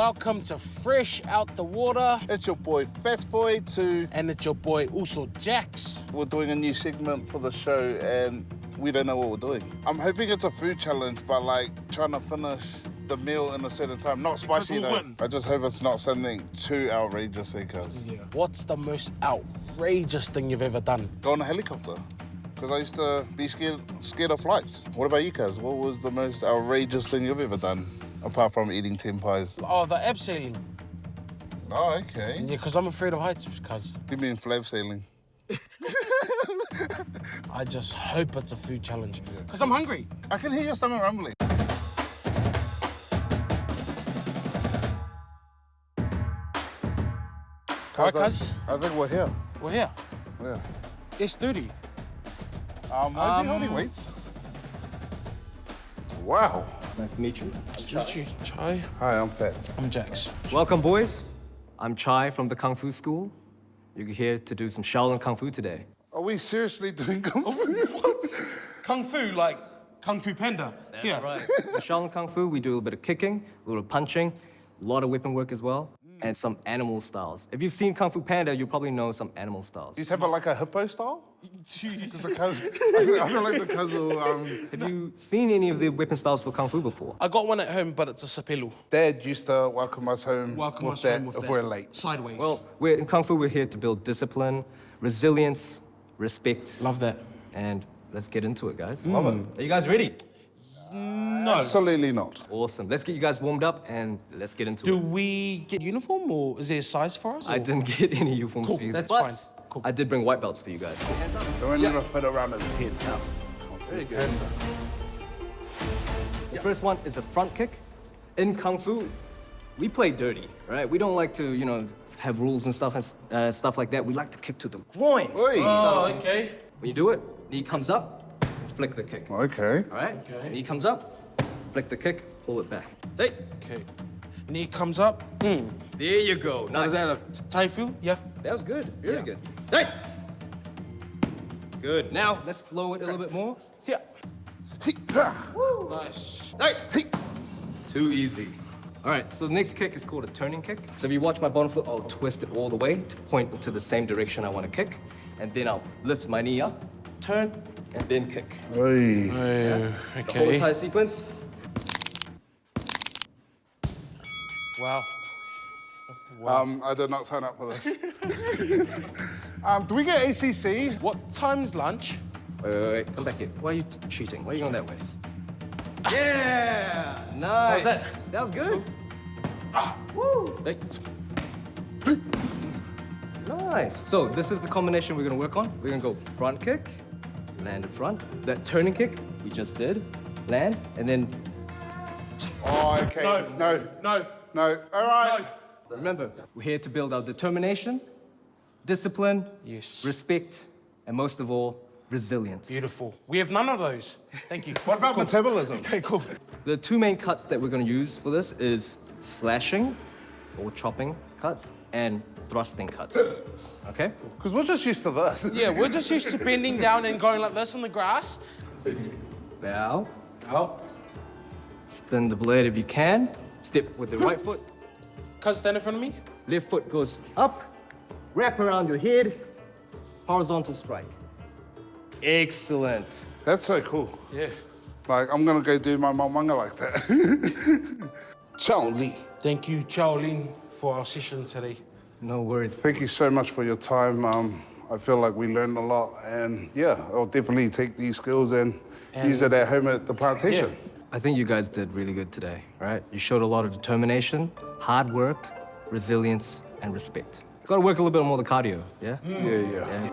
Welcome to Fresh Out the Water. It's your boy Fatboy too. And it's your boy Uso Jax. We're doing a new segment for the show and we don't know what we're doing. I'm hoping it's a food challenge, but like trying to finish the meal in a certain time. Not spicy though. I just hope it's not something too outrageous because... Yeah. What's the most outrageous thing you've ever done? Go on a helicopter. Because I used to be scared of flights. What about you guys? What was the most outrageous thing you've ever done? Apart from eating 10 pies. Oh, the abseiling. Oh, okay. Yeah, because I'm afraid of heights, cuz. You mean flav sailing? I just hope it's a food challenge. Because I'm hungry. I can hear your stomach rumbling. Right, cuz? I think we're here. We're here. Yeah. It's 30. Why is he holding weights? Wow. Nice to meet you. Nice to meet you, Chai. Hi, I'm Fat. I'm Jax. Welcome, boys. I'm Chai from the Kung Fu School. You're here to do some Shaolin Kung Fu today. Are we seriously doing Kung Fu? What? Kung Fu, like Kung Fu Panda. That's right. In Shaolin Kung Fu, we do a little bit of kicking, a little punching, a lot of whipping work as well, and some animal styles. If you've seen Kung Fu Panda, you probably know some animal styles. Do you have like a hippo style? Just a cousin. I feel like the cousin. Have you seen any of the whipping styles for Kung Fu before? I got one at home, but it's a sapelu. Dad used to welcome us home with that if we're late. Sideways. Well, in Kung Fu, we're here to build discipline, resilience, respect. Love that. And let's get into it, guys. Love it. Are you guys ready? No. Absolutely not. Awesome. Let's get you guys warmed up and let's get into it. Do we get uniform or is there a size for us? I didn't get any uniforms Cool, for you. that's but fine. Cool. I did bring white belts for you guys. Hands up. They won't even fit around his head. Yeah. Very good. The first one is a front kick. In Kung Fu, we play dirty, right? We don't like to, have rules and stuff like that. We like to kick to the groin. Oi. Oh, okay. When you do it, knee comes up, flick the kick. Okay. All right? Okay. Knee comes up, flick the kick, pull it back. Say. Okay. Knee comes up. There you go. Nice. Is that a Taifu? Yeah. That was good. Very good. Say. Good. Now, let's flow it a little bit more. Yeah. Woo. Nice. Say. Too easy. All right, so the next kick is called a turning kick. So if you watch my bottom foot, I'll twist it all the way to point into the same direction I want to kick. And then I'll lift my knee up, turn, and then kick. Oi. The whole Okay. entire sequence. Wow. I did not sign up for this. Do we get ACC? What time's lunch? Wait. Come back here. Why are you cheating? Why are you going that way? Yeah! Nice. How's that? That was good. Woo! Hey. Nice. So this is the combination we're gonna work on. We're gonna go front kick, land in front. That turning kick we just did, land, and then Oh, okay. No. All right. remember, we're here to build our determination, discipline, Yes. respect, and most of all, resilience. Beautiful. We have none of those. Thank you. What about metabolism? Okay, cool. The two main cuts that we're gonna use for this is slashing or chopping cuts and thrusting cuts. Okay? Because we're just used to this. Yeah, we're just used to bending down and going like this on the grass. Bow, Oh. spin the blade if you can. Step with the right foot. Cuz stand in front of me. Left foot goes up, wrap around your head, horizontal strike. Excellent. That's so cool. Yeah. Like, I'm gonna go do my mamanga like that. Chow Lee. Thank you, Shaolin, for our session today. No worries. Thank you so much for your time. I feel like we learned a lot, and yeah, I'll definitely take these skills and use it at home at the plantation. I think you guys did really good today, right? You showed a lot of determination, hard work, resilience, and respect. Gotta work a little bit more the cardio, yeah? Yeah.